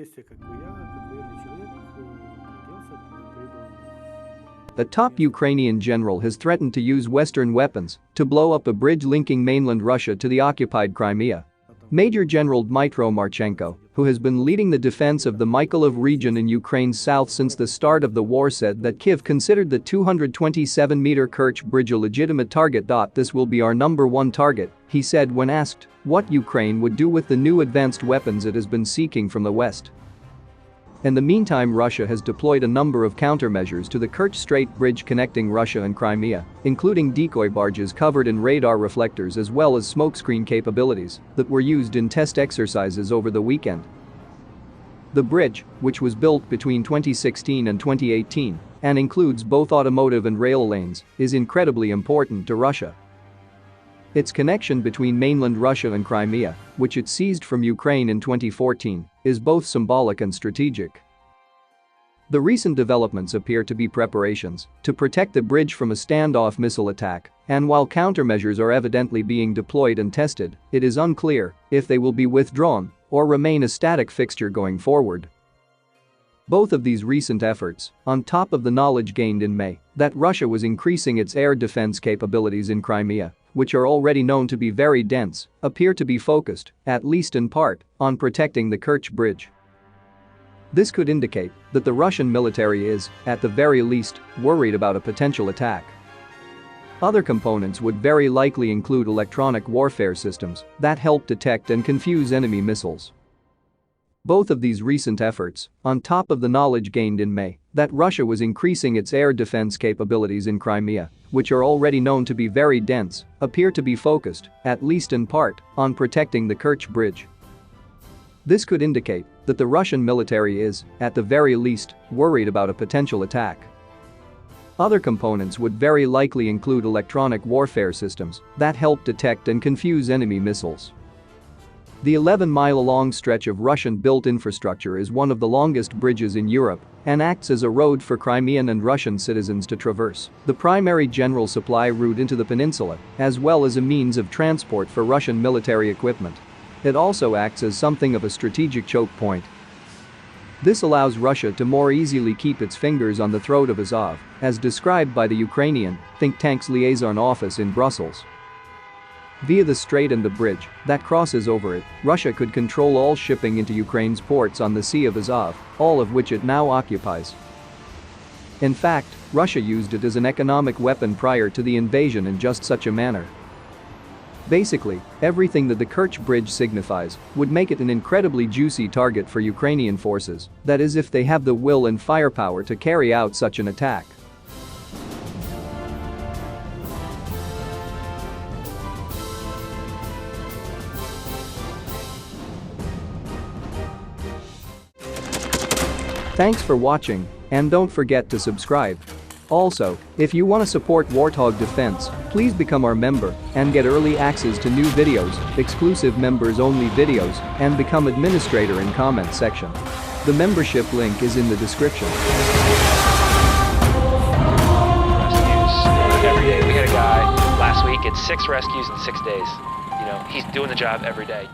если как бы я, как военный человек, оделся, прибыл. A top Ukrainian general has threatened to use Western weapons to blow up a bridge linking mainland Russia to the occupied Crimea. Major General Dmytro Marchenko, who has been leading the defense of the Mykolaiv region in Ukraine's south since the start of the war, said that Kyiv considered the 227-meter Kerch bridge a legitimate target. This will be our number one target, he said when asked what Ukraine would do with the new advanced weapons it has been seeking from the West. In the meantime, Russia has deployed a number of countermeasures to the Kerch Strait bridge connecting Russia and Crimea, including decoy barges covered in radar reflectors as well as smokescreen capabilities that were used in test exercises over the weekend. The bridge, which was built between 2016 and 2018 and includes both automotive and rail lanes, is incredibly important to Russia. Its connection between mainland Russia and Crimea, which it seized from Ukraine in 2014, is both symbolic and strategic. The recent developments appear to be preparations to protect the bridge from a standoff missile attack, and while countermeasures are evidently being deployed and tested, it is unclear if they will be withdrawn or remain a static fixture going forward. Both of these recent efforts, on top of the knowledge gained in May that Russia was increasing its air defense capabilities in Crimea, which are already known to be very dense, appear to be focused, at least in part, on protecting the Kerch bridge. This could indicate that the Russian military is, at the very least, worried about a potential attack. Other components would very likely include electronic warfare systems that help detect and confuse enemy missiles. Both of these recent efforts, on top of the knowledge gained in May that Russia was increasing its air defense capabilities in Crimea, which are already known to be very dense, appear to be focused, at least in part, on protecting the Kerch bridge. This could indicate that the Russian military is, at the very least, worried about a potential attack. Other components would very likely include electronic warfare systems that help detect and confuse enemy missiles. The 11-mile-long stretch of Russian-built infrastructure is one of the longest bridges in Europe and acts as a road for Crimean and Russian citizens to traverse, the primary general supply route into the peninsula, as well as a means of transport for Russian military equipment. It also acts as something of a strategic choke point. This allows Russia to more easily keep its fingers on the throat of Azov, as described by the Ukrainian think tank's liaison office in Brussels. Via the strait and the bridge that crosses over it, Russia could control all shipping into Ukraine's ports on the Sea of Azov, all of which it now occupies. In fact, Russia used it as an economic weapon prior to the invasion in just such a manner. Basically, everything that the Kerch bridge signifies would make it an incredibly juicy target for Ukrainian forces, that is, if they have the will and firepower to carry out such an attack. Thanks for watching, and don't forget to subscribe. Also, if you want to support Warthog Defense, please become our member and get early access to new videos, exclusive members-only videos, and become administrator in comment section. The membership link is in the description. Rescues every day. We had a guy last week, it's 6 rescues in 6 days. You know, he's doing the job every day.